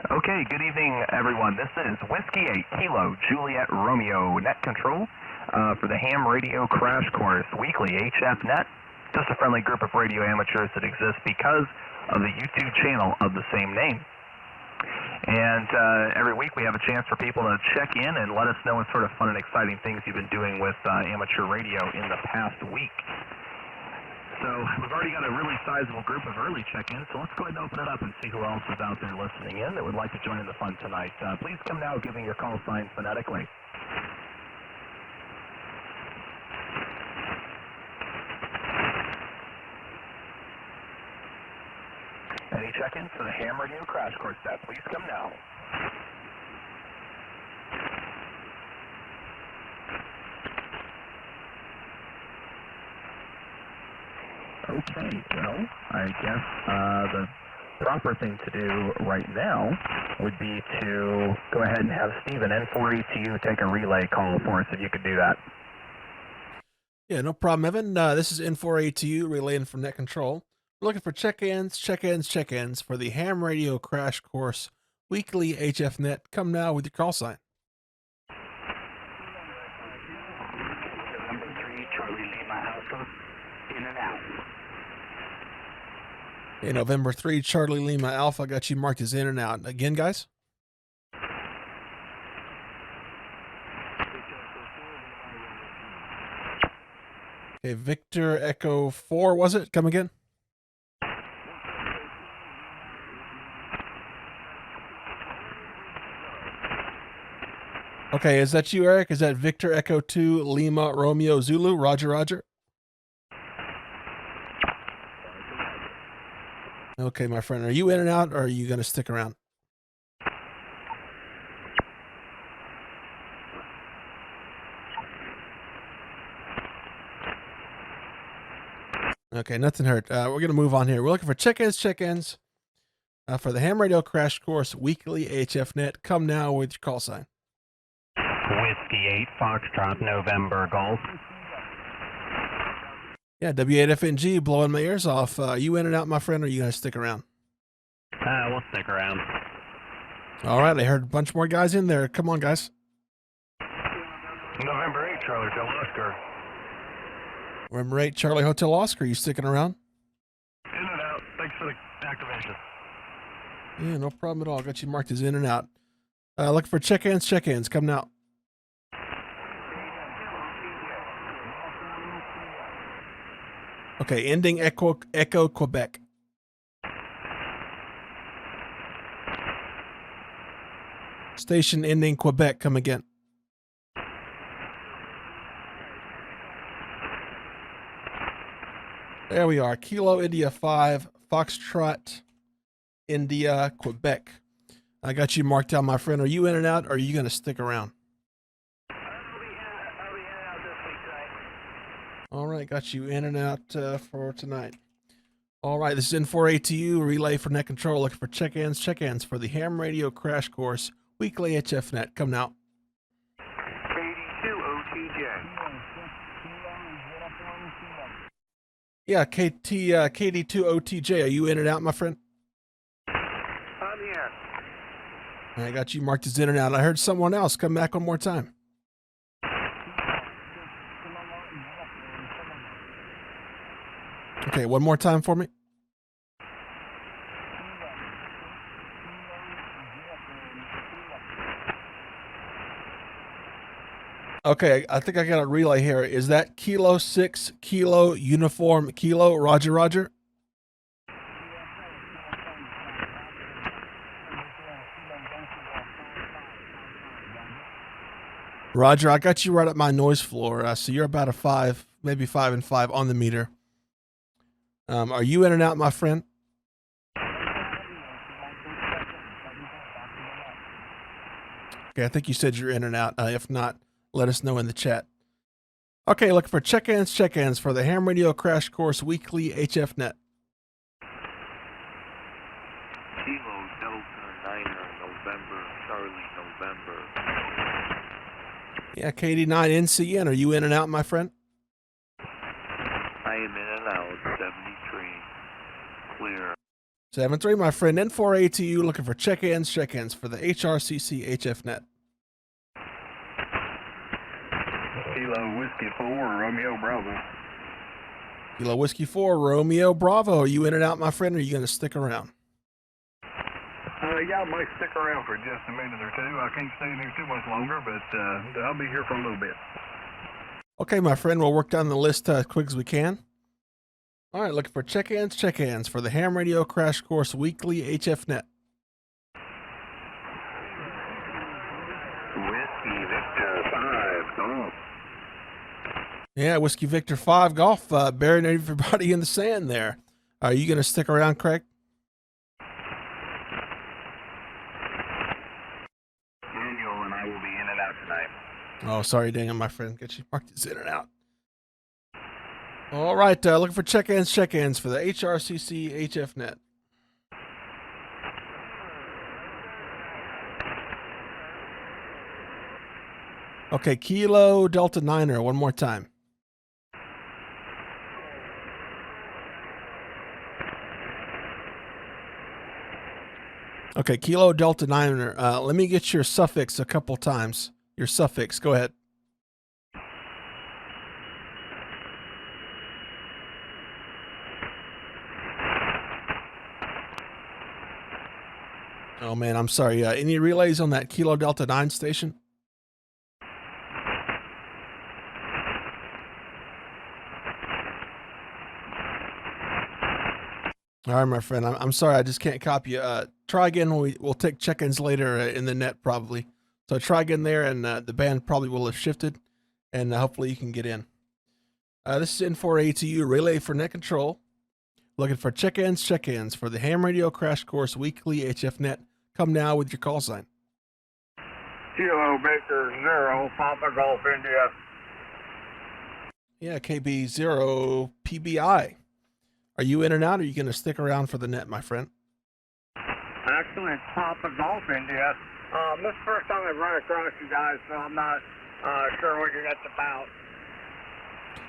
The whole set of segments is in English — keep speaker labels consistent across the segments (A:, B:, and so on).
A: Okay, good evening, everyone. This is Whiskey 8 Kilo Juliet Romeo Net Control for the Ham Radio Crash Course Weekly HF Net. Just a friendly group of radio amateurs that exists because of the YouTube channel of the same name. And every week we have a chance for people to check in and let us know what sort of fun and exciting things you've been doing with amateur radio in the past week. So we've already got a really sizable group of early check-ins, so let's go ahead and open it up and see who else is out there listening in that would like to join in the fun tonight. Please come now giving your call sign phonetically. Any check-ins for the Ham Radio Crash Course set, please come now. Okay, well, I guess the proper thing to do right now would be to go ahead and have Steven N4ETU take a relay call for us, if you could do that.
B: Yeah, no problem, Evan. This is N4ETU relaying from Net Control. We're looking for check-ins for the Ham Radio Crash Course Weekly HF Net. Come now with your call sign.
C: Number 3, Charlie Lima Alpha, in and out.
B: Okay, November 3, Charlie Lima Alpha, got you marked as in and out. Again, guys? Okay, Victor Echo 4, was it? Come again? Okay, is that you, Eric? Is that Victor Echo 2, Lima Romeo Zulu? Roger, roger. Okay, my friend, are you in and out, or are you going to stick around? Okay, nothing hurt. We're going to move on here. We're looking for check-ins for the Ham Radio Crash Course Weekly HF Net. Come now with your call sign.
D: Whiskey 8 Foxtrot November Golf.
B: Yeah, W8FNG blowing my ears off. You in and out, my friend, or are you going to stick around?
D: We'll stick around.
B: All right, I heard a bunch more guys in there. Come on, guys.
A: November 8, Charlie Hotel Oscar.
B: November 8, Charlie Hotel Oscar. You sticking around?
A: In and out. Thanks for the activation.
B: Yeah, no problem at all. Got you marked as in and out. Looking for check-ins. Come now. Okay, ending Echo Quebec. Station ending Quebec. Come again. There we are. Kilo India 5, Foxtrot India Quebec. I got you marked down, my friend. Are you in and out, or are you going to stick around?
C: I'll be in and out this week tonight.
B: All right, got you in and out for tonight. All right, this is N4ATU, relay for Net Control, looking for check-ins for the Ham Radio Crash Course Weekly HF Net. Come now.
C: KD2OTJ.
B: Yeah, KD2OTJ. Are you in and out, my friend?
C: I'm here.
B: I got you marked as in and out. I heard someone else. Come back one more time. Okay, one more time for me. Okay, I think I got a relay here. Is that Kilo 6, Kilo, Uniform, Kilo? Roger, roger. Roger, I got you right at my noise floor. So you're about a 5, maybe 5 and 5 on the meter. Are you in and out, my friend? Okay, I think you said you're in and out. If not, let us know in the chat. Okay, looking for check-ins for the Ham Radio Crash Course Weekly HF Net.
E: Kilo Delta Niner November Charlie November.
B: Yeah, KD9 NCN. Are you in and out, my friend?
E: I am in and out 73. Clear.
B: 7-3, my friend. N4ATU looking for check-ins for the HRCC HF Net.
C: Kilo Whiskey 4, Romeo Bravo.
B: Kilo Whiskey 4, Romeo Bravo. Are you in and out, my friend, or are you going to stick around?
C: Yeah, I might stick around for just a minute or two. I can't stay in here too much longer, but I'll be here for a little bit.
B: Okay, my friend, we'll work down the list as quick as we can. All right, looking for check-ins for the Ham Radio Crash Course Weekly HF Net.
C: Whiskey Victor 5, Golf.
B: Yeah, Whiskey Victor 5 Golf, burying everybody in the sand there. Are you going to stick around, Craig?
C: Daniel and I will be in and out tonight.
B: Oh, sorry, Daniel, my friend. Get you marked as in and out. All right, looking for check-ins for the HRCC HF Net. Okay, Kilo Delta Niner, one more time. Okay, Kilo Delta Niner. Let me get your suffix a couple times. Your suffix, go ahead. Oh man, I'm sorry. Any relays on that Kilo Delta 9 station? All right, my friend. I'm sorry. I just can't copy you. Try again. We'll take check-ins later in the net probably. So try again there, and the band probably will have shifted, and hopefully you can get in. This is N4ATU Relay for Net Control. Looking for check-ins for the Ham Radio Crash Course Weekly HF Net. Come now with your call sign.
C: Kilo Victor 0, Papa Golf India.
B: Yeah, KB0 PBI. Are you in and out, or are you going to stick around for the net, my friend?
C: Actually, it's Papa Golf India. This is the first time I've run across you guys, so I'm not sure what that's about.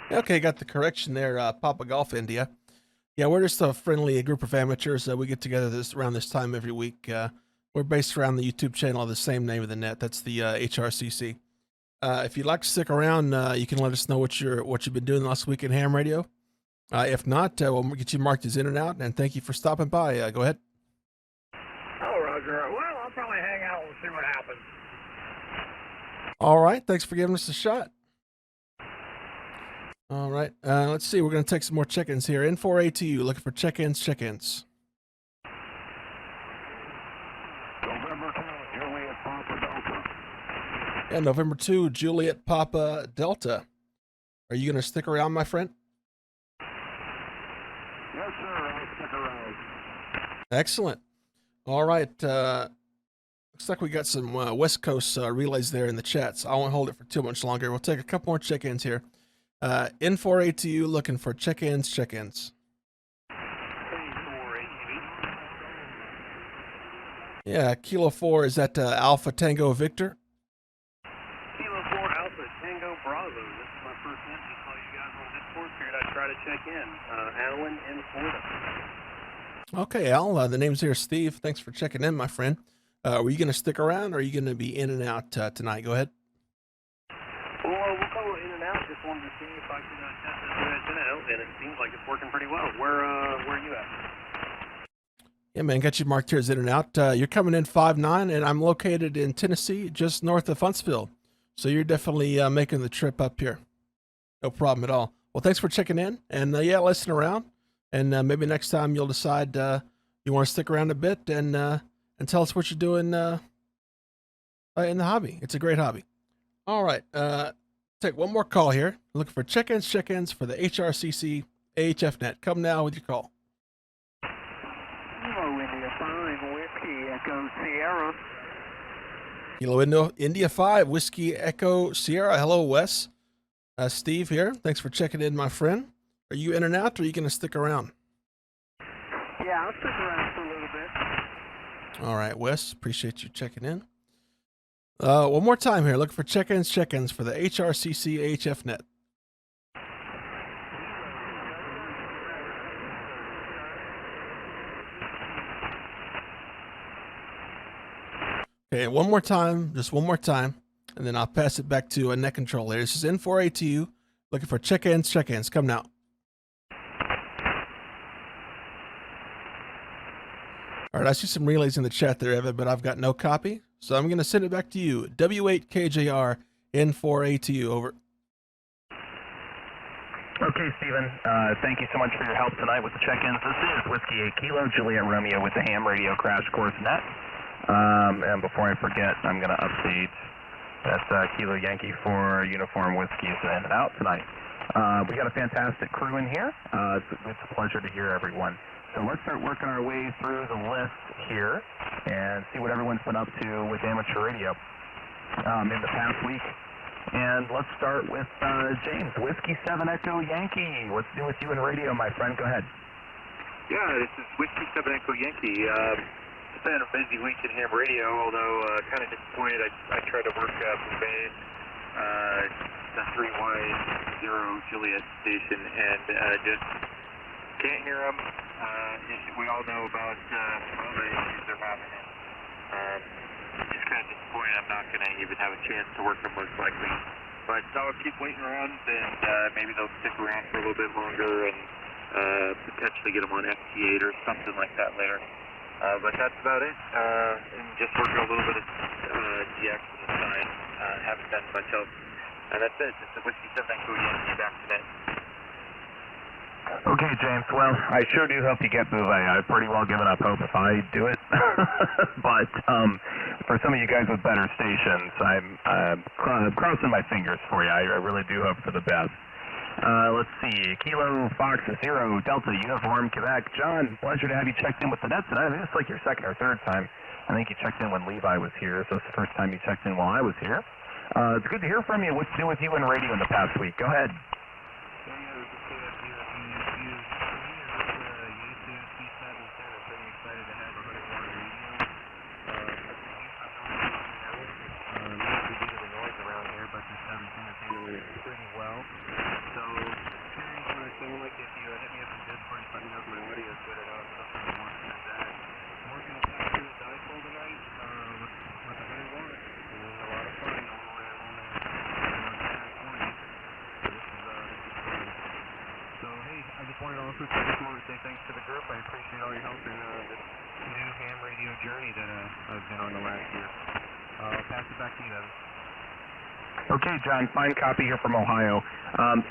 B: Okay, got the correction there, Papa Golf India. Yeah, we're just a friendly group of amateurs. We get together around this time every week. We're based around the YouTube channel of the same name of the net. That's the HRCC. If you'd like to stick around, you can let us know what you've been doing last week in ham radio. If not, we'll get you marked as in and out. And thank you for stopping by. Go ahead.
C: Oh, Roger. Well, I'll probably hang out and see what happens.
B: All right. Thanks for giving us a shot. All right. Let's see. We're going to take some more check-ins here. N4ATU, looking for check-ins.
C: November 2, Juliet Papa Delta.
B: Yeah, November 2, Juliet Papa Delta. Are you going to stick around, my friend?
C: Yes, sir. I'll stick around.
B: Excellent. All right. Looks like we got some West Coast relays there in the chat, so I won't hold it for too much longer. We'll take a couple more check-ins here. N4ATU looking for check-ins. Yeah, Kilo 4, is that Alpha Tango Victor?
F: Kilo 4 Alpha Tango Bravo. This is my first message to call you guys on Discord. Figured I'd try to check in. Alan in Florida.
B: Okay, Al, the name's here Steve. Thanks for checking in, my friend. Were you going to stick around, or are you going to be in and out tonight? Go ahead.
F: Well, we'll call it in and out. Just wanted to see if I could test this in and out, and it seems like it's working pretty well. Where are you at?
B: Yeah, man, got you marked here as in and out. You're coming in 5-9, and I'm located in Tennessee, just north of Huntsville. So you're definitely making the trip up here. No problem at all. Well, thanks for checking in, and yeah, listen around, and maybe next time you'll decide you want to stick around a bit and tell us what you're doing in the hobby. It's a great hobby. All right, take one more call here. Looking for check-ins for the HRCC HF Net. Come now with your call.
C: Kilo India 5, Whiskey Echo Sierra.
B: Kilo India 5, Whiskey Echo Sierra. Hello, Wes. Steve here. Thanks for checking in, my friend. Are you in and out, or are you going to stick around?
C: Yeah, I'll stick around for a little bit.
B: All right, Wes. Appreciate you checking in. One more time here. Looking for check-ins for the HRCC HF Net. Okay, one more time, just one more time, and then I'll pass it back to a net control here. This is N4ATU, looking for check-ins, come now. All right, I see some relays in the chat there, Evan, but I've got no copy, so I'm going to send it back to you. W8KJR N4ATU, over.
A: Okay, Stephen, thank you so much for your help tonight with the check-ins. This is Whiskey 8 Kilo, Juliet Romeo with the Ham Radio Crash Course Net. And before I forget, I'm going to update that Kilo Yankee 4 uniform whiskey is in and out tonight. We got a fantastic crew in here. It's a pleasure to hear everyone. So let's start working our way through the list here and see what everyone's been up to with amateur radio in the past week. And let's start with James, Whiskey 7 Echo Yankee. What's new with you in radio, my friend? Go ahead.
E: Yeah, this is Whiskey 7 Echo Yankee. It's been a busy week in ham radio, although kind of disappointed. I tried to work from base, the 3Y0 Juliet station, and just can't hear them. We all know about all the issues they're having. Just kind of disappointed I'm not going to even have a chance to work them most likely. But I'll keep waiting around, and maybe they'll stick around for a little bit longer and potentially get them on FT8 or something like that later. But that's about it. And just working a little bit of DX on the side. Haven't done much else. And that's it. It's a Whiskey 7 Echo Yankee back to net.
A: Okay, James. Well, I sure do hope you get Bouvet. I've pretty well given up hope if I do it. But for some of you guys with better stations, I'm crossing my fingers for you. I really do hope for the best. Let's see. Kilo Fox 0 Delta Uniform Quebec. John, pleasure to have you checked in with the net tonight. I think it's like your second or third time. I think you checked in when Levi was here, so it's the first time you checked in while I was here. It's good to hear from you. What's new with you in radio in the past week? Go ahead. Okay, John, fine copy here from Ohio.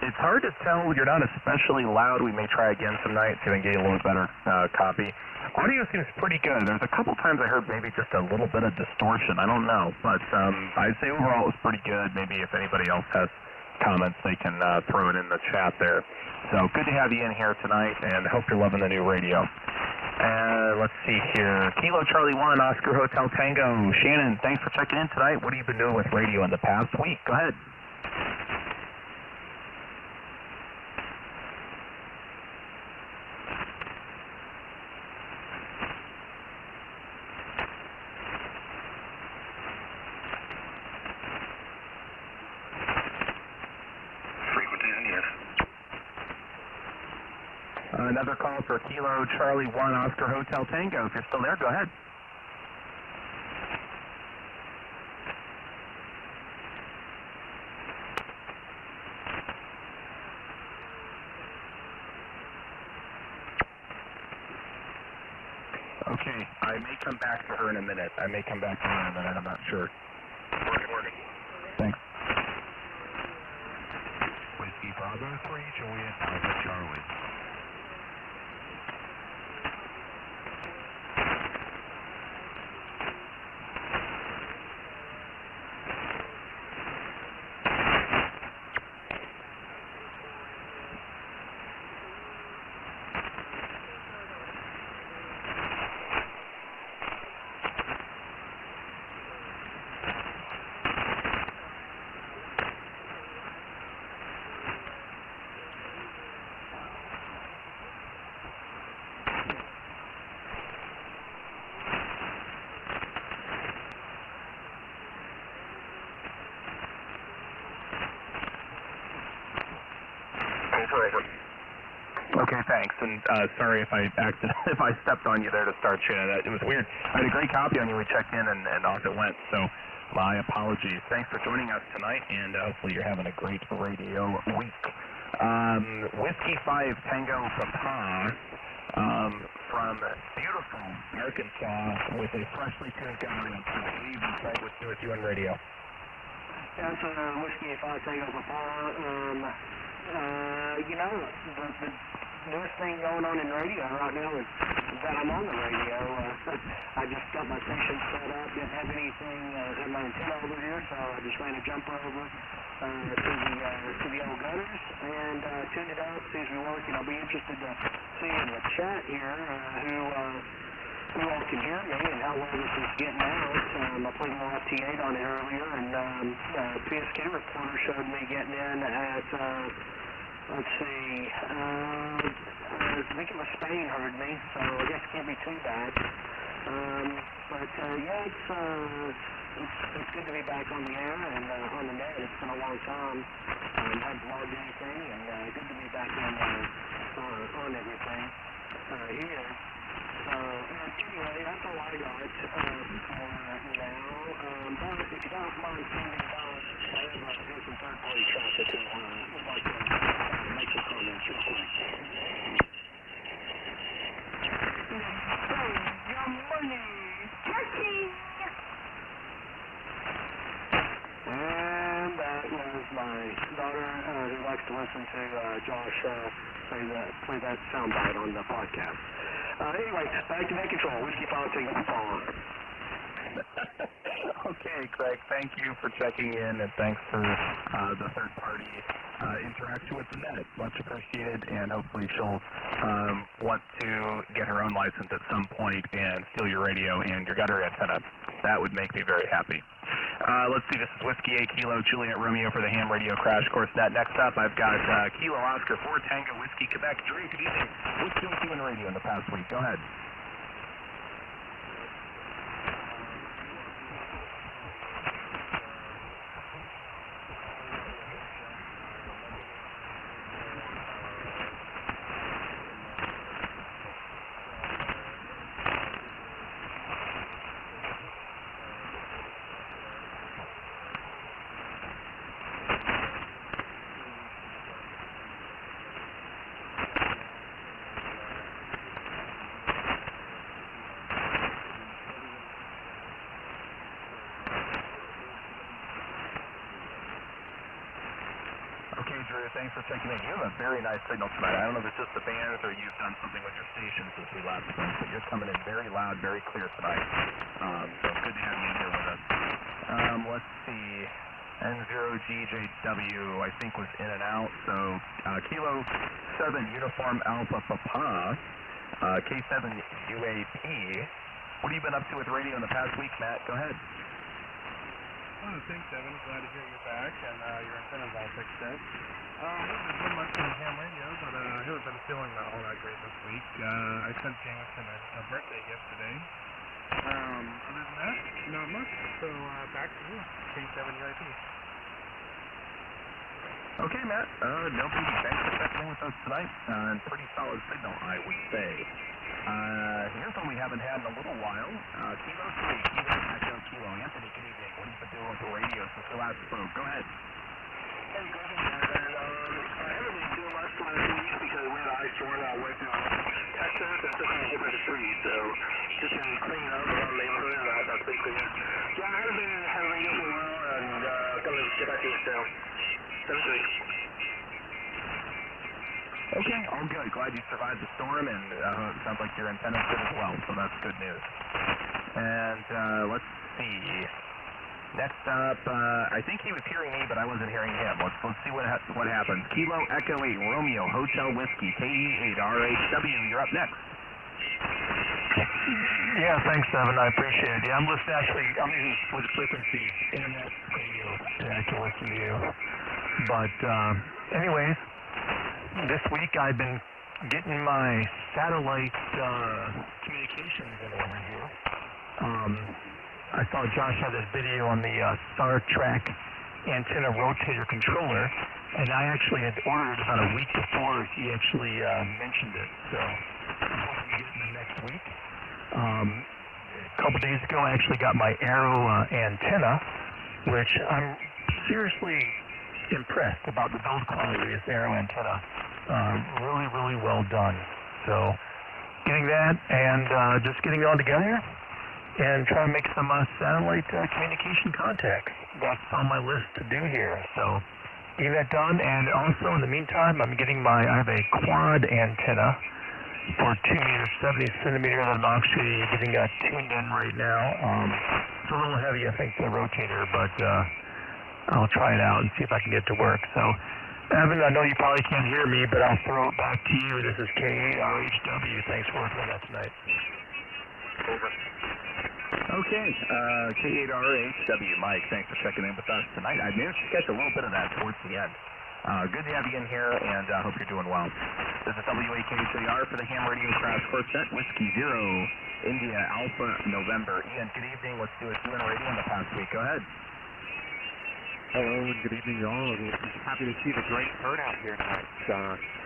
A: It's hard to tell. You're not especially loud. We may try again some nights so we can get a little better copy. Audio seems pretty good. There's a couple times I heard maybe just a little bit of distortion. I don't know. But I'd say overall it was pretty good. Maybe if anybody else has comments, they can throw it in the chat there. So good to have you in here tonight, and hope you're loving the new radio. Let's see here. Kilo Charlie 1, Oscar Hotel Tango. Shannon, thanks for checking in tonight. What have you been doing with radio in the past week? Go ahead. Another call for Kilo Charlie 1 Oscar Hotel Tango. If you're still there, go ahead. Okay, I may come back to her in a minute. I'm not sure. Working. Thanks.
G: Whiskey Bravo 3, Juliet Alpha Charlie.
A: Okay, thanks. And sorry if I if I stepped on you there to start you. It was weird. I had a great copy on you. We checked in and off it went. So my apologies. Thanks for joining us tonight, and hopefully you're having a great radio week. Whiskey 5 Tango Papa from beautiful Arkansas with a freshly tuned government. I believe you said what's new with you on radio.
C: Yeah, it's Whiskey 5 Tango Papa. You know, the newest thing going on in radio right now is that I'm on the radio. I just got my station set up, didn't have anything, had my antenna over here, so I just ran a jumper over to the old gunners and tuned it up, see as we work, and I'll be interested to see in the chat here who all can hear me and how well this is getting out. I played a little FT8 on it earlier, and PSK reporter showed me getting in at, let's see, I think it was Spain heard me, so I guess it can't be too bad. Yeah, it's good to be back on the air and on the net. It's been a long time. I haven't logged anything, and good to be back on everything here. Anyway, that's all I got for now. But if you don't mind sending down, I have some third-party traffic and would like to make some comments real quick. Your money! Catching! And that was my daughter who likes to listen to Josh play that soundbite on the podcast. Anyway, back to net control. Whiskey 5 taking the phone.
A: Okay, Craig, thank you for checking in, and thanks for the third-party interaction with the net. Much appreciated, and hopefully she'll want to get her own license at some point and steal your radio and your gutter antenna. That would make me very happy. Let's see, this is Whiskey 8 Kilo Juliet Romeo for the Ham Radio Crash Course Net. Next up, I've got Kilo Oscar 4 Tango Whiskey Quebec. Drew, good evening. What's new with you in radio in the past week? Go ahead. Thanks for checking in. You have a very nice signal tonight. I don't know if it's just the bands or you've done something with your station since we last spoke, but you're coming in very loud, very clear tonight. So it's good to have you in here with us. Let's see. N0GJW, I think, was in and out. So Kilo 7 Uniform Alpha Papa, K7 UAP. What have you been up to with radio in the past week, Matt? Go ahead.
H: Oh, thanks, Evan. Glad to hear you're back and your antenna's all fixed up. It's been much on ham radio, but I haven't been feeling all that great this week. I sent Jameson a birthday yesterday. Other than that, not much. So back to you, K7 UIP.
A: Okay, Matt. No biggie. Thanks for checking in with us tonight. Pretty solid signal, I would say. Here's one we haven't had in a little while. Kilo 3, Kilo Echo Kilo. Anthony, good evening. What have you been doing with the radio since we last spoke? Go ahead.
C: Hey, good evening, Evan. I haven't been doing much the last 2 weeks because we had an ice storm out way through Texas and took on a whole bunch of trees. So just been cleaning up around the neighborhood, and that's basically it. Yeah, I haven't been having radio for a while, and going to get back to it now. That's great.
A: Okay, all good. Glad you survived the storm, and it sounds like your antenna's good as well, so that's good news. And let's see. Next up, I think he was hearing me, but I wasn't hearing him. Let's see what happens. Kilo Echo 8 Romeo Hotel Whiskey KE8 RHW. You're up next.
I: Yeah, thanks, Evan. I appreciate it. Yeah, I'm using split frequency internet radio to actually listen to you. But anyways, this week I've been getting my satellite communications in over here. I saw Josh had this video on the Star Trek antenna rotator controller, And I actually had ordered about a week before he actually mentioned it. So I'm hoping to get it in the next week. A couple days ago, I actually got my Arrow antenna, which I'm seriously impressed about the build quality of this Arrow antenna. Really, really well done. So getting that and just getting it all together and trying to make some satellite communication contacts. That's on my list to do here. So getting that done, and also in the meantime, I have a quad antenna for 2 meters, 70 centimeter that I'm actually getting tuned in right now. It's a little heavy, I think, the rotator, but I'll try it out and see if I can get it to work. So, Evan, I know you probably can't hear me, but I'll throw it back to you. This is K8RHW. Thanks for working on that tonight.
E: Over.
A: Okay, K8RHW, Mike, thanks for checking in with us tonight. I managed to catch a little bit of that towards the end. Good to have you in here, and I hope you're doing well. This is WAKJR for the Ham Radio Crash Course Net, Whiskey 0, India Alpha, November. Ian, good evening. Let's do a Q&A radio in the past week. Go ahead.
J: Hello and good evening to all of you. Happy to see the great turnout here tonight.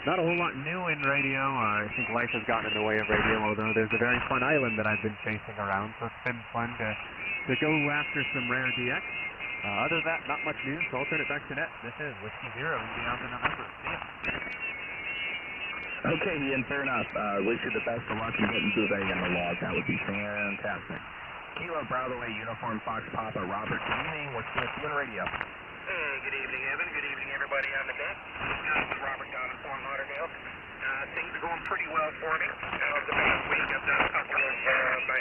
J: Not a whole lot new in radio. I think life has gotten in the way of radio, although there's a very fun island that I've been chasing around, so it's been fun to go after some rare DX. Other than that, not much news, so I'll turn it back to Net. This is Whiskey 0, India Alpha, November. See ya.
A: Okay, Ian, fair enough. Wish you the best of luck in getting Bouvet in the log. That would be fantastic. Kilo Bravo A, Uniform Fox Papa, Robert. Good evening. What's going on radio?
K: Hey, good evening, Evan. Good evening, everybody on the deck. This is Robert down in Fort Lauderdale. Things are going pretty well for me. The past week I've done a couple of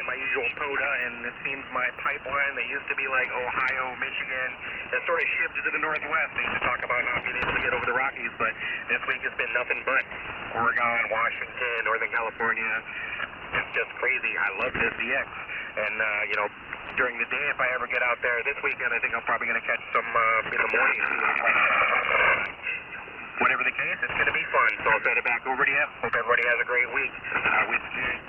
K: my usual POTA, and it seems my pipeline that used to be like Ohio, Michigan, has sort of shifted to the northwest. They used to talk about not being able to get over the Rockies, but this week has been nothing but Oregon, Washington, Northern California. It's just crazy. I love this DX. And, during the day, if I ever get out there this weekend, I think I'm probably going to catch some in the morning. Whatever the case, it's going to be fun. So I'll send it back over to you. Hope everybody has a great week. With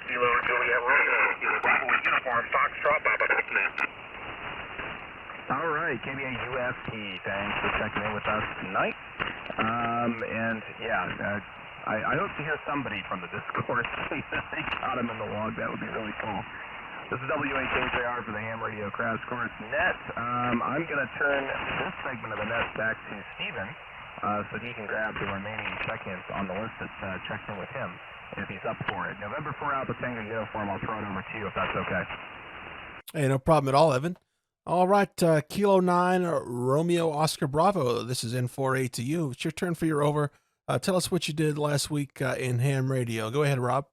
K: Kilo Juliet Romeo, Kilo Bravo with Uniform Foxtrot, Papa Net.
A: All right, KBA UFT, thanks for checking in with us tonight. I hope to hear somebody from the Discord say that they got him in the log. That would be really cool. This is WAKJR for the Ham Radio Crash Course Net. I'm going to turn this segment of the net back to Steven so he can grab the remaining check-ins on the list that checked in with him if he's up for it. November 4 Alpha Tango Uniform, I'll throw it over to you if that's okay.
B: Hey, no problem at all, Evan. All right, Kilo 9, Romeo Oscar Bravo. This is N4A to you. It's your turn for your over. Tell us what you did last week in ham radio. Go ahead, Rob.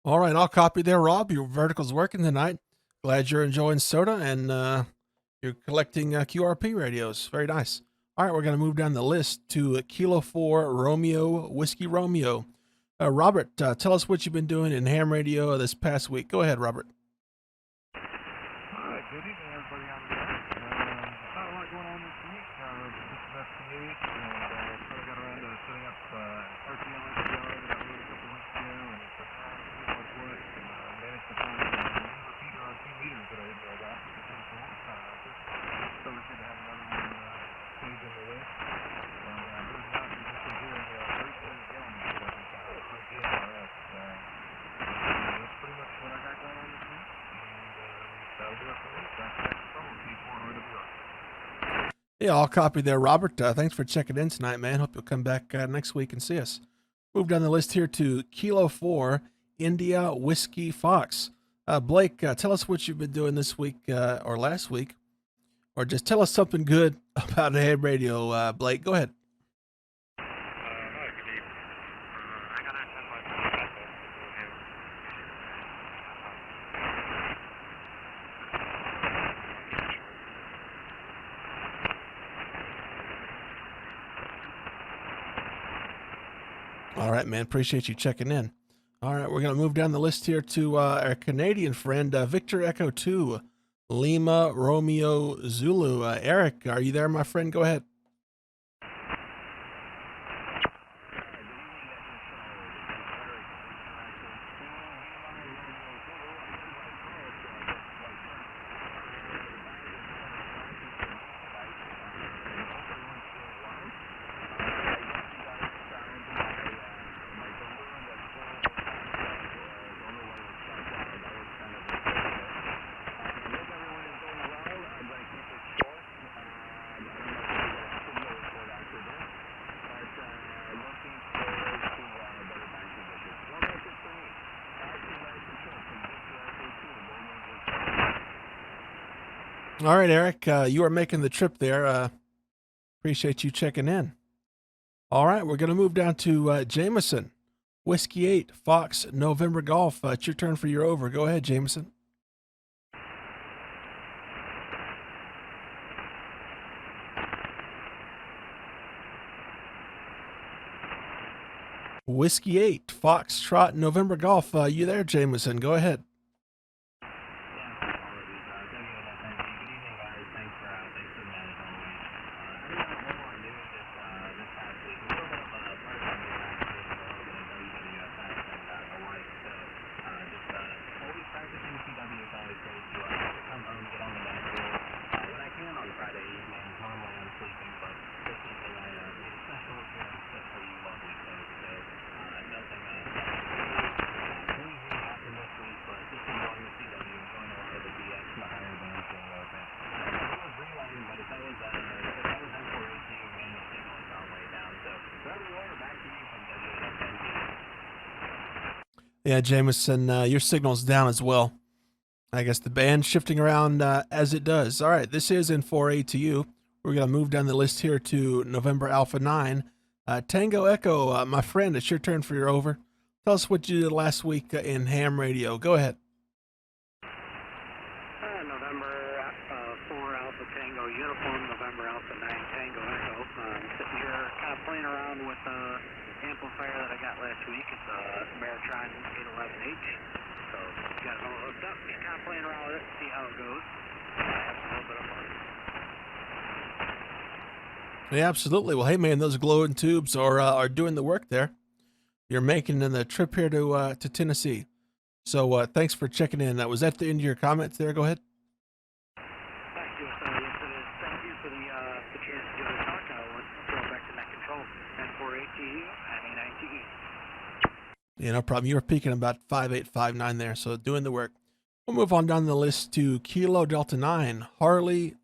B: All right, I'll copy there, Rob. Your vertical's working tonight. Glad you're enjoying soda and you're collecting QRP radios. Very nice. All right, we're going to move down the list to Kilo 4 Romeo Whiskey Romeo. Robert, tell us what you've been doing in ham radio this past week. Go ahead, Robert.
H: Good evening, everybody on the not a lot going on this week. Just about 2 weeks, and sort of got around to setting up RTL that I wrote a couple weeks ago, and managed to find a repeater on 2 meters that I didn't know about, which is pretty cool. So we're good to have another one saved in the list. And believe it or not, we've just been doing very smooth going for DNRS. That's pretty much what I got going on this week. That'll do it for me. Back to control, T4 RWR.
B: Yeah, I'll copy there, Robert. Thanks for checking in tonight, man. Hope you'll come back next week and see us. Move down the list here to Kilo 4, India Whiskey Fox. Blake, tell us what you've been doing this week or last week, or just tell us something good about ham radio, Blake. Go ahead. All right, man. Appreciate you checking in. All right, we're going to move down the list here to our Canadian friend, Victor Echo 2, Lima Romeo Zulu. Eric, are you there, my friend? Go ahead. All right, Eric, you are making the trip there. Appreciate you checking in. All right, we're going to move down to Jameson, Whiskey 8, Fox, November Golf. It's your turn for your over. Go ahead, Jameson. Whiskey 8, Fox, Trot, November Golf. You there, Jameson? Go ahead. Yeah, Jameson, your signal's down as well. I guess the band's shifting around as it does. All right, this is in 4A to you. We're going to move down the list here to November Alpha 9. Tango Echo, my friend, it's your turn for your over. Tell us what you did last week in ham radio. Go ahead.
C: November 4 Alpha Tango Uniform, November Alpha 9 Tango Echo. Sitting here kind of playing around with amplifier that I got last week. It's a Meritron 811H. So got it all hooked up. Just kind of playing around with it, see how it goes. Have a little bit of fun.
B: Yeah, absolutely. Well, hey man, those glowing tubes are doing the work there. You're making the trip here to Tennessee. So thanks for checking in. Was that the end of your comments there? Go ahead.
C: Thank you. Yes, it is. Thank you for the chance to do the talk. Let's go back to net control. 1048TE, 99TE.
B: Yeah, no problem. You were peaking about 5859 there, so doing the work. We'll move on down the list to Kilo Delta 9, Harley,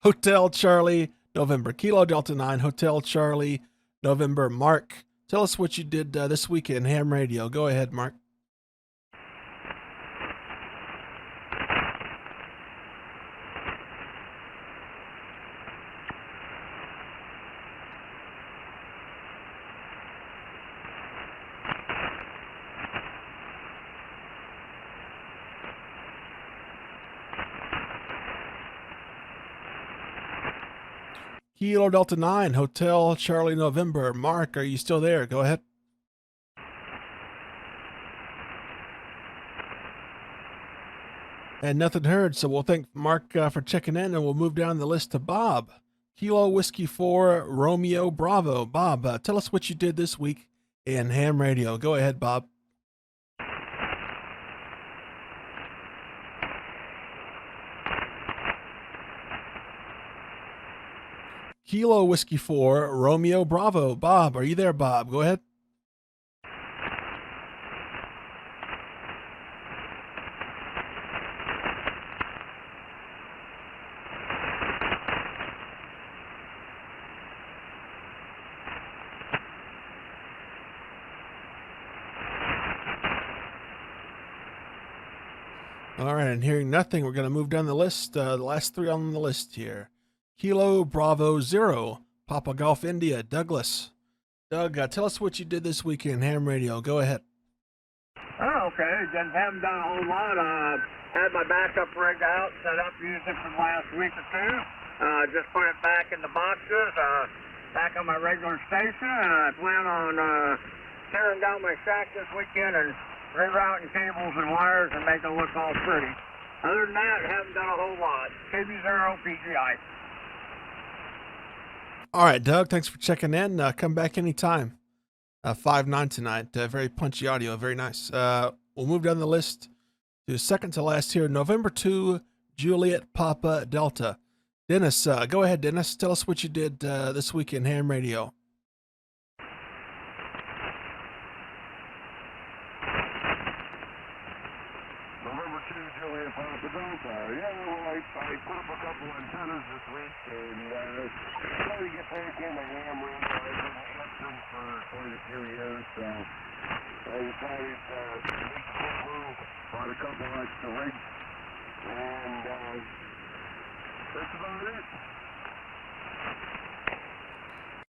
B: Hotel Charlie, November. Kilo Delta 9, Hotel Charlie, November. Mark, tell us what you did this weekend, ham radio. Go ahead, Mark. Kilo Delta 9, Hotel Charlie November. Mark, are you still there? Go ahead. And nothing heard, so we'll thank Mark for checking in, and we'll move down the list to Bob. Kilo Whiskey 4, Romeo Bravo. Bob, tell us what you did this week in ham radio. Go ahead, Bob. Kilo Whiskey 4, Romeo Bravo. Bob, are you there, Bob? Go ahead. All right, and hearing nothing, we're going to move down the list. The last three on the list here. Kilo Bravo 0, Papa Golf India, Douglas. Doug, tell us what you did this weekend, ham radio. Go ahead.
C: Oh, okay. Haven't done a whole lot. Had my backup rig out, set up, used it for the last week or two. Just put it back in the boxes, back on my regular station, and I plan on tearing down my shack this weekend and rerouting cables and wires and making it look all pretty. Other than that, haven't done a whole lot. KB0 PGI.
B: All right, Doug, thanks for checking in. Come back anytime. 5-9 tonight. Very punchy audio. Very nice. We'll move down the list to second to last here. November 2, Juliet Papa Delta. Dennis, go ahead, Dennis. Tell us what you did this week in ham radio.
L: November 2, Juliet Papa Delta. Yeah, well, I put up a couple antennas this week and trying to get back into ham radio. I've been testing for quite a few years, so I decided to make a quick move, bought a couple extra rigs, and that's about it.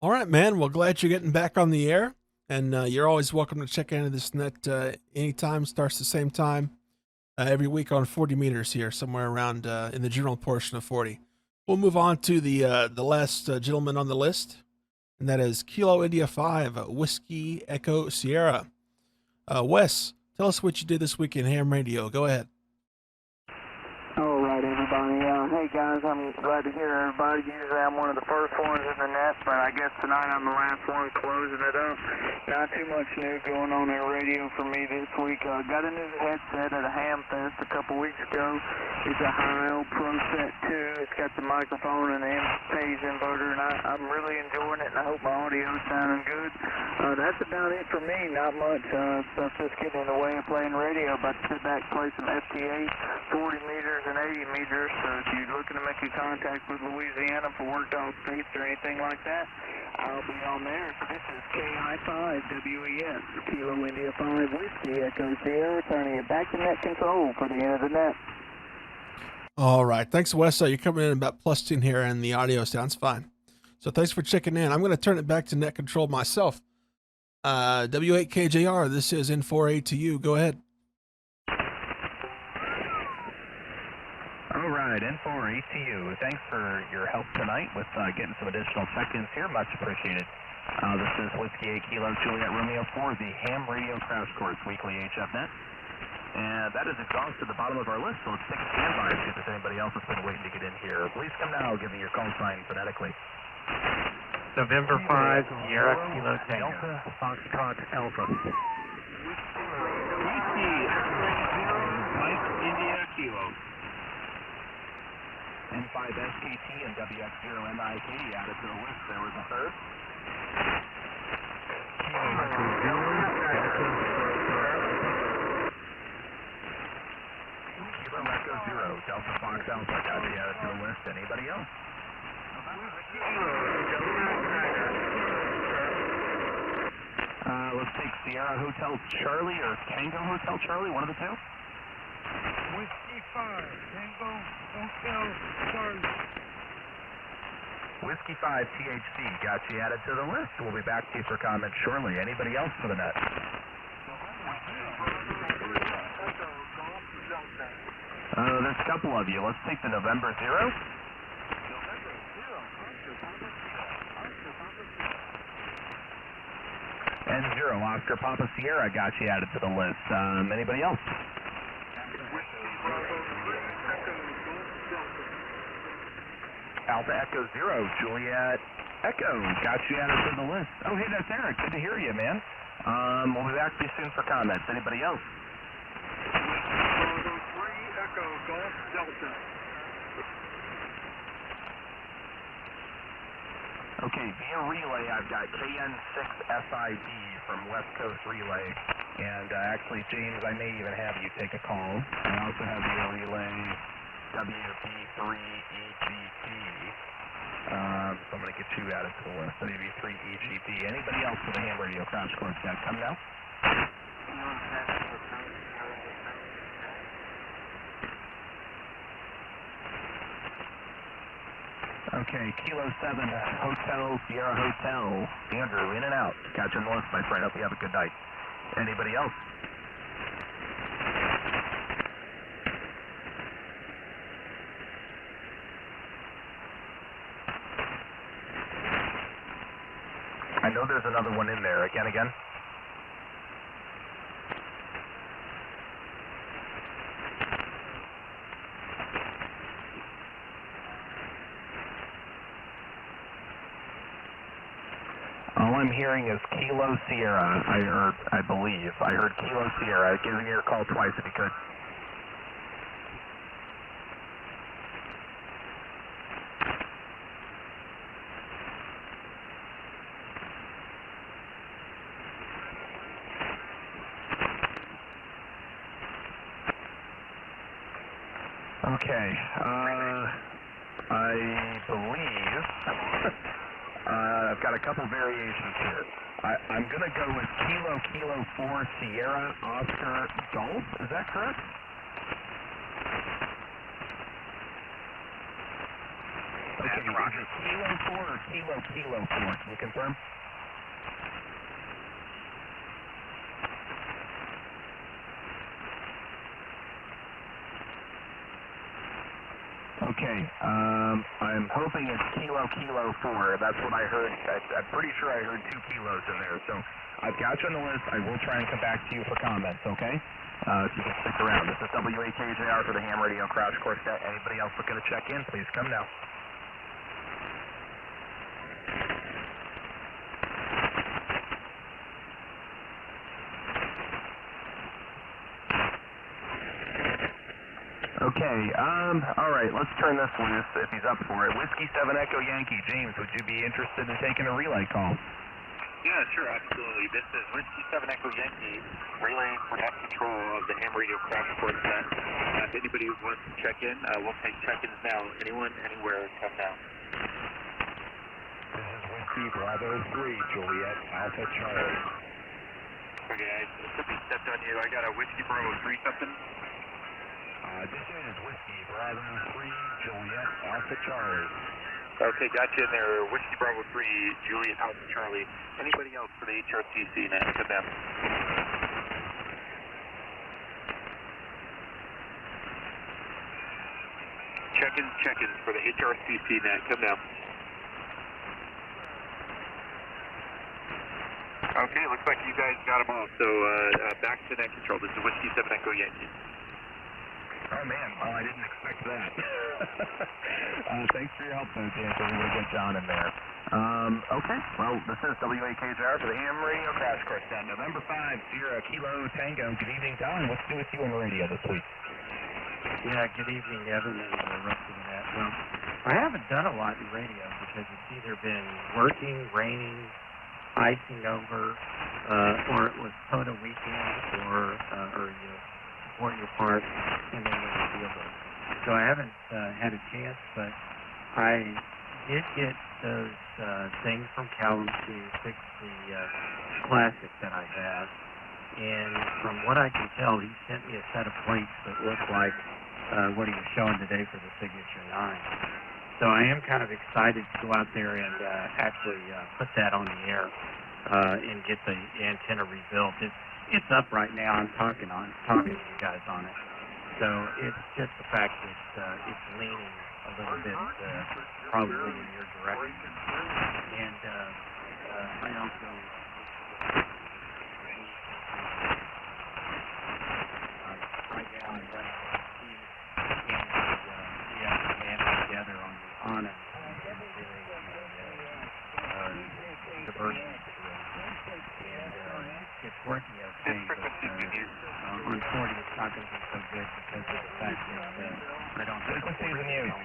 B: All right, man. Well, glad you're getting back on the air, and you're always welcome to check into this net anytime. Starts the same time every week on 40 meters here, somewhere around in the general portion of 40. We'll move on to the last gentleman on the list, and that is Kilo India 5, Whiskey Echo Sierra. Wes, tell us what you did this week in ham radio. Go ahead.
C: All right, everybody. Hey, guys, I'm glad to hear everybody. Usually I'm one of the first ones in the net, but I guess tonight I'm the last one closing it up. Not too much new going on in radio for me this week. Got a new headset at a Ham Fest a couple weeks ago. It's a Heil Pro Set 2. It's got the microphone and the phase inverter, and I'm really enjoying it, and I hope my audio's sounding good. That's about it for me. Not much. Stuff just getting in the way of playing radio. About to sit back and play some FTA, 40 meters and 80 meters. So if you're looking to make a contact with Louisiana for work dog states or anything like that, I'll be on there. So this is KI5WES, Kilo India 5, Whiskey Echo Sierra, turning it back to net control for the end of the net.
B: All right. Thanks, Wes. You're coming in about +10 here, and the audio sounds fine. So thanks for checking in. I'm going to turn it back to net control myself. W8KJR, this is N4A to you. Go ahead.
A: All right, N4A to you. Thanks for your help tonight with getting some additional check-ins here. Much appreciated. This is Whiskey 8 Kilo Juliet Romeo for the Ham Radio Crash Course Weekly HF Net. And that is exhausted the bottom of our list, so let's take a standby and see if there's anybody else that's been waiting to get in here. Please come now, give me your call sign phonetically.
D: November 5, Sierra Kilo Tango.
I: Delta Foxtrot Alpha.
F: Whiskey, Mike India Kilo.
A: N5 SKT and WX0MIK added to the list. There was a third. Kilo Echo 0, Delta Fox Alpha got you added to the list. Anybody else? Let's take Sierra Hotel Charlie or Tango Hotel Charlie, one of the two.
H: Whiskey 5, Tango Hotel Charlie.
A: Whiskey 5 THC got you added to the list. We'll be back to you for comments shortly. Anybody else for the net? There's a couple of you. Let's take the November 0. And 0, Oscar Papa Sierra got you added to the list. Anybody else? Alpha Echo 0, Juliet Echo got you added to the list. Oh, hey, that's Eric. Good to hear you, man. We'll be back to you soon for comments. Anybody else?
F: Bravo 3, Echo Golf Delta.
A: Okay, via relay, I've got KN6SID from West Coast Relay. And actually, James, I may even have you take a call. I also have via relay WB3EGT. So I'm going to get you added to the list. WB3EGT. Anybody else for the Ham Radio Crash Course yet? Come now. Okay, Kilo 7, Hotel, Sierra Hotel. Andrew, in and out. Catch on the list, my friend. Hope you have a good night. Anybody else? I know there's another one in there. Again. All I'm hearing is Kilo Sierra. I believe. I heard Kilo Sierra. Give me your call twice if you could. Okay, I believe I've got a couple variations here. I'm going to go with Kilo 4 Sierra Oscar Golf. Is that correct? Okay, is it Kilo 4 or Kilo 4? Can you confirm? Okay, I'm hoping it's Kilo 4. That's what I heard. I'm pretty sure I heard 2 kilos in there. So I've got you on the list. I will try and come back to you for comments, okay? If you can stick around. This is WHAJR for the Ham Radio Crash Course. Anybody else looking to check in, please come now. Okay, all right, let's turn this loose if he's up for it. Whiskey 7 Echo Yankee. James, would you be interested in taking a relay call?
E: Yeah, sure, absolutely. This is Whiskey 7 Echo Yankee, relay for net control of the Ham Radio Crash Course set. If anybody wants to check in, we'll take check-ins now. Anyone, anywhere, come now.
G: This is Whiskey Bravo 3, Juliet Alpha Charlie.
E: Okay, I simply stepped on you. I got a Whiskey Bravo 3 something.
G: This is Whiskey Bravo 3, Juliet Alpha Charlie.
E: Okay, got you in there. Whiskey Bravo 3, Juliet Alpha Charlie. Anybody else for the HRCC net? Come down. Check-ins for the HRCC net. Come down. Okay, looks like you guys got them all. So back to net control. This is Whiskey 7 Echo Yankee.
A: Oh, man. Well, I didn't expect that. Thanks for your help, though, James. We're going to get John in there. Okay. Well, this is WAKJR for the Ham Radio Crash Course set. November 5, Sierra Kilo Tango. Good evening, Don. What's new with you on the radio this week?
D: Yeah, good evening, Evan, and the rest of the net. Well, I haven't done a lot in radio because it's either been working, raining, icing over, or it was POTA weekend, or support your part, and then with the field work. So I haven't had a chance, but I did get those things from Callum to fix the classic that I have. And from what I can tell, he sent me a set of plates that look like what he was showing today for the Signature 9. So I am kind of excited to go out there and actually put that on the air and get the antenna rebuilt. It's up right now. I'm talking to you guys on it. So it's just the fact that it's leaning a little bit, probably in your direction. And I also right now I'm running together on it and doing diversion. It's working okay, but on 40 it's not going to be so good because of the fact that I don't have a 40 phone.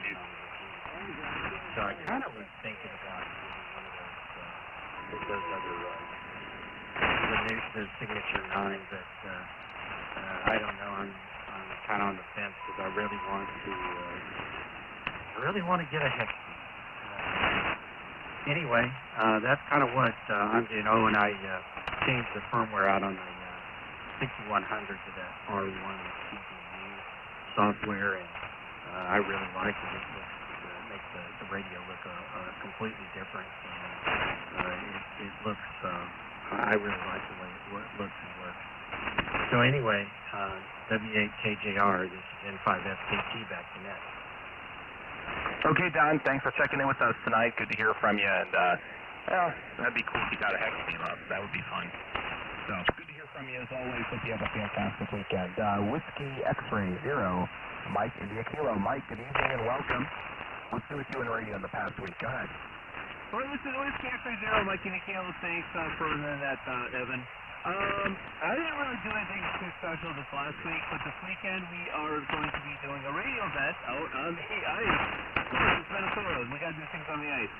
D: So I kind of was thinking about using one of those other the Signature 9, but I don't know. I'm kind of on the fence because I really want to get a hex. Anyway, that's kind of what I'm doing. Oh, and I changed the firmware out on the 6100 to that R1 CPU software, and I really like it. It makes the radio look completely different. It looks, I really like the way it looks and works. So anyway, W8KJR, this is N5FKT back to net.
A: Okay, Don, thanks for checking in with us tonight. Good to hear from you. And, well, that'd be cool if you got a hex team up. That would be fun. So, good to hear from you as always. Hope you have a fantastic weekend. Whiskey X-Ray 0, Mike India Kilo. Mike, good evening and welcome. What's new with you in radio in the past week? Go ahead.
F: Well, this is Whiskey X-Ray 0, Mike India Kilo. Thanks for that, Evan. I didn't really do anything too special this last week, but this weekend we are going to be doing a radio event out on the ice. Of course, it's Minnesota. We got to do things on the ice.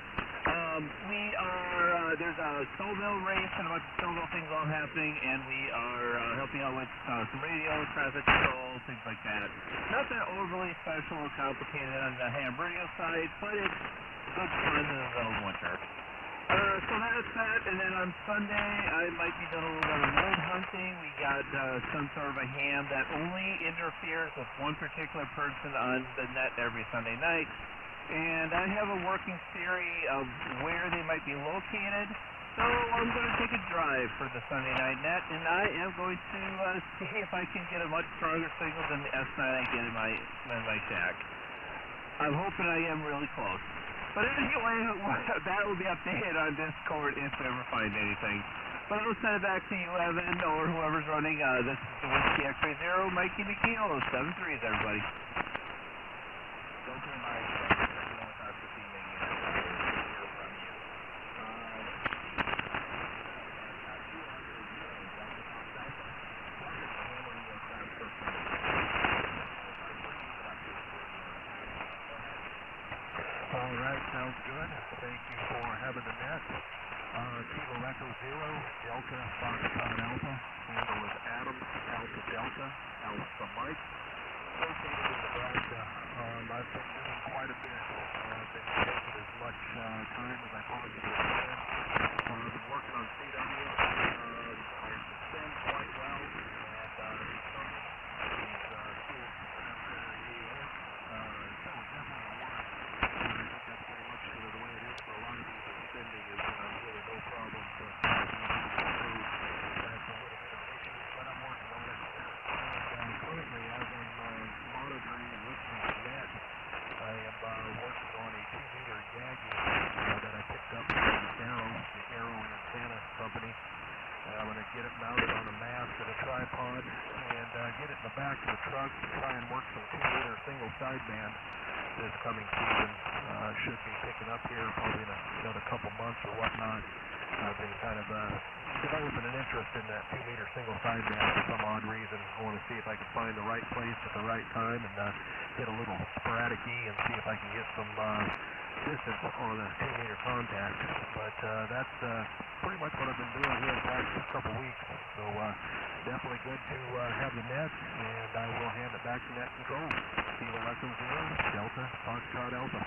F: There's a snowmobile race and a bunch of snowmobile things all happening, and we are helping out with some radio, traffic control, things like that. Nothing overly special or complicated on the ham radio side, but it's good fun in the middle of winter. So that's that, and then on Sunday, I might be doing a little bit of road hunting. We got some sort of a ham that only interferes with one particular person on the net every Sunday night. And I have a working theory of where they might be located, so I'm going to take a drive for the Sunday night net, and I am going to see if I can get a much stronger signal than the S9 I get in my shack. I'm hoping I am really close. But anyway, that will be updated on Discord if I ever find anything. But I'll send it back to you, Evan, or whoever's running. This is the Whiskey X-Ray 0, Mikey Nikilo, 7-3s, everybody.
A: Okay, Mike.
H: All right, sounds good. Thank you for having the net. Kilo Echo 0, Delta Foxtrot Alpha. Handle is Adam, Alpha Delta, Alpha Mike. Located in Nebraska. I've been doing quite a bit. I've been taking as much time as I possibly can. I've been working on CW. I understand quite well. And these tools get it mounted on a mast and a tripod and get it in the back of the truck to try and work some 2-liter single sideband this coming season. Should be picking up here probably in another couple months or whatnot. I've been kind of developing an interest in that 2-liter single sideband for some odd reason. I want to see if I can find the right place at the right time and hit a little sporadic E and see if I can get some distance on a 2-liter contact. But that's pretty much what I've been doing here the past couple weeks. So definitely good to have the net, and I will hand it back to net control. Kilo Echo 0, Delta Foxtrot Alpha.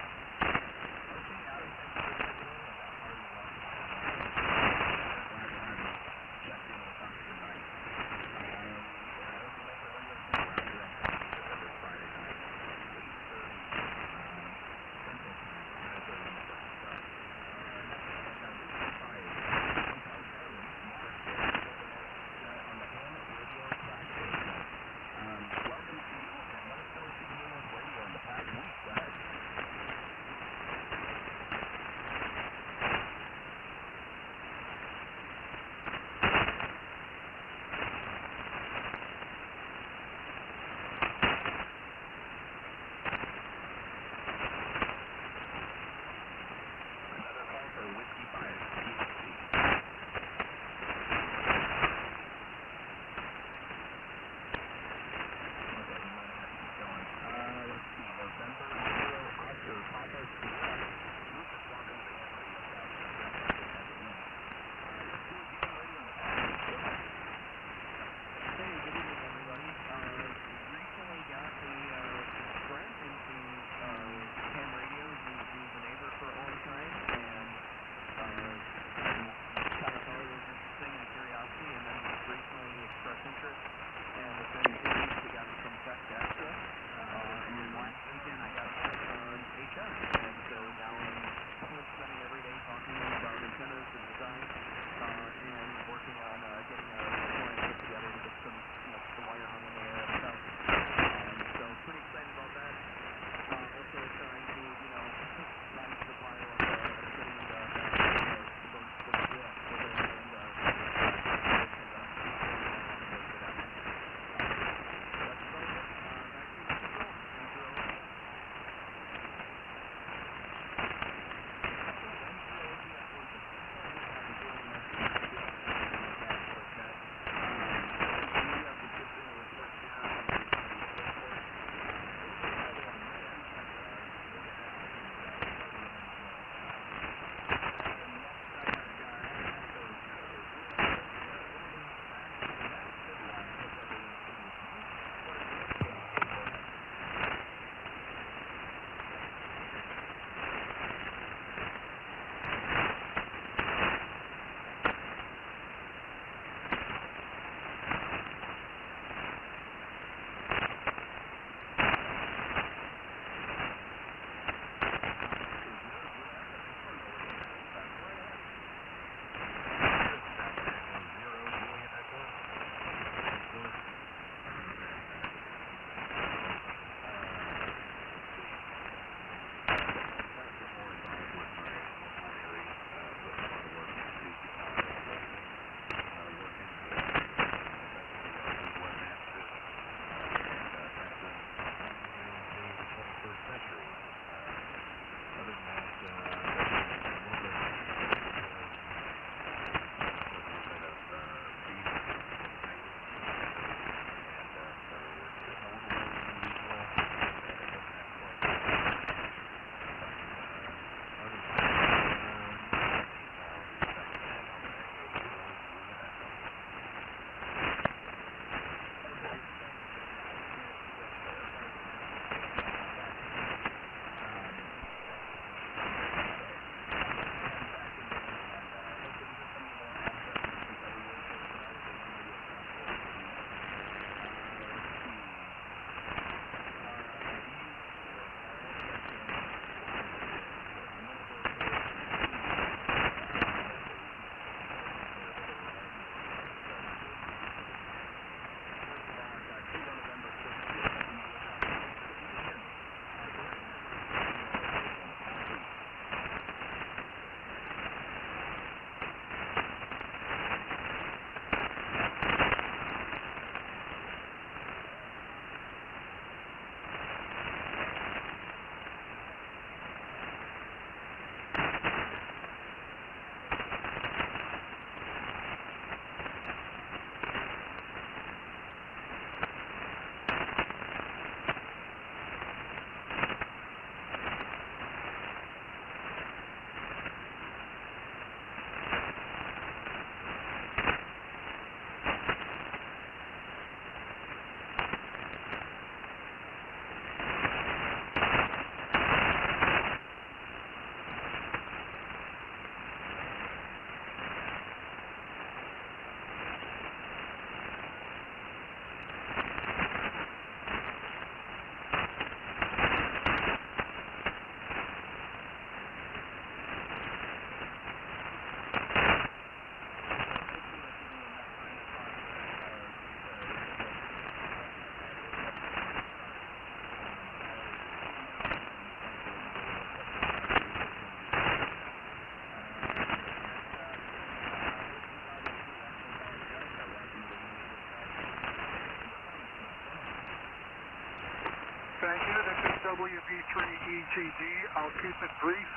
M: WB3EGD. I'll keep it brief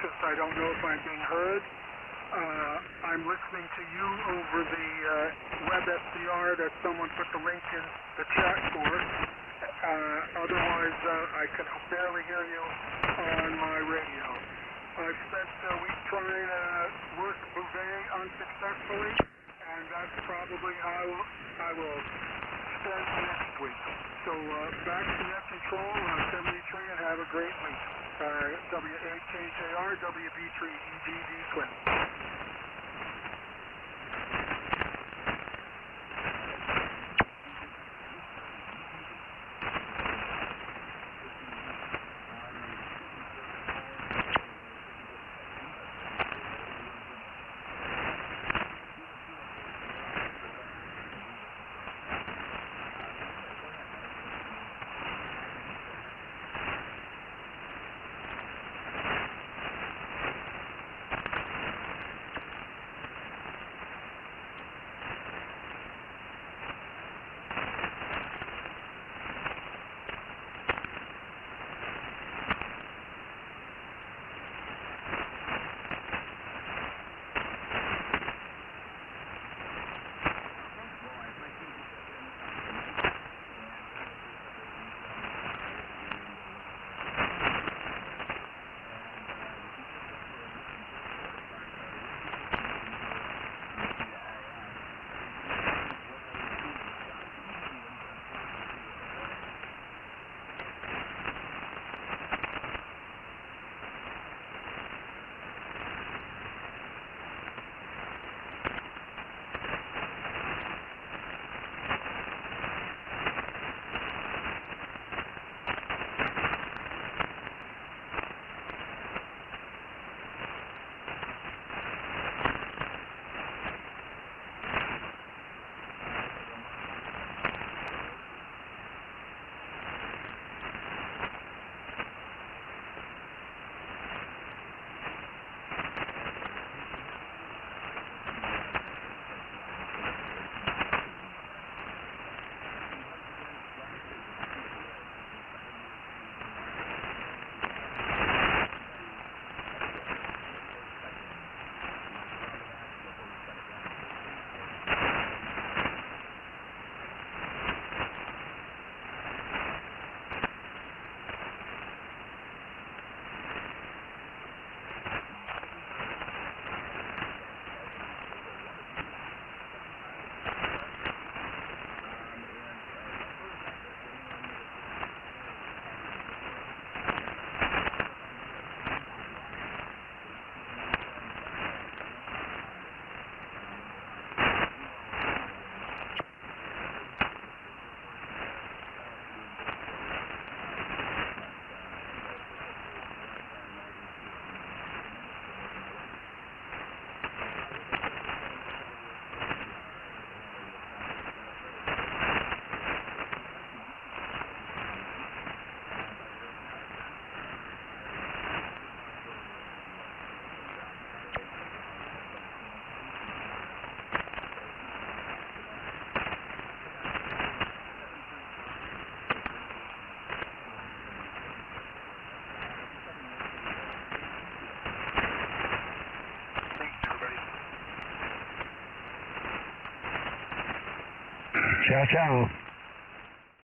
M: since I don't know if I'm being heard. I'm listening to you over the web SDR that someone put the link in the chat for. Otherwise, I can barely hear you on my radio. I've spent a week trying to work Bouvet unsuccessfully, and that's probably how I will spend next week. So back to net control, 73, and have a great week. WHHAR, WB3EGD Twin.
G: Ciao, ciao.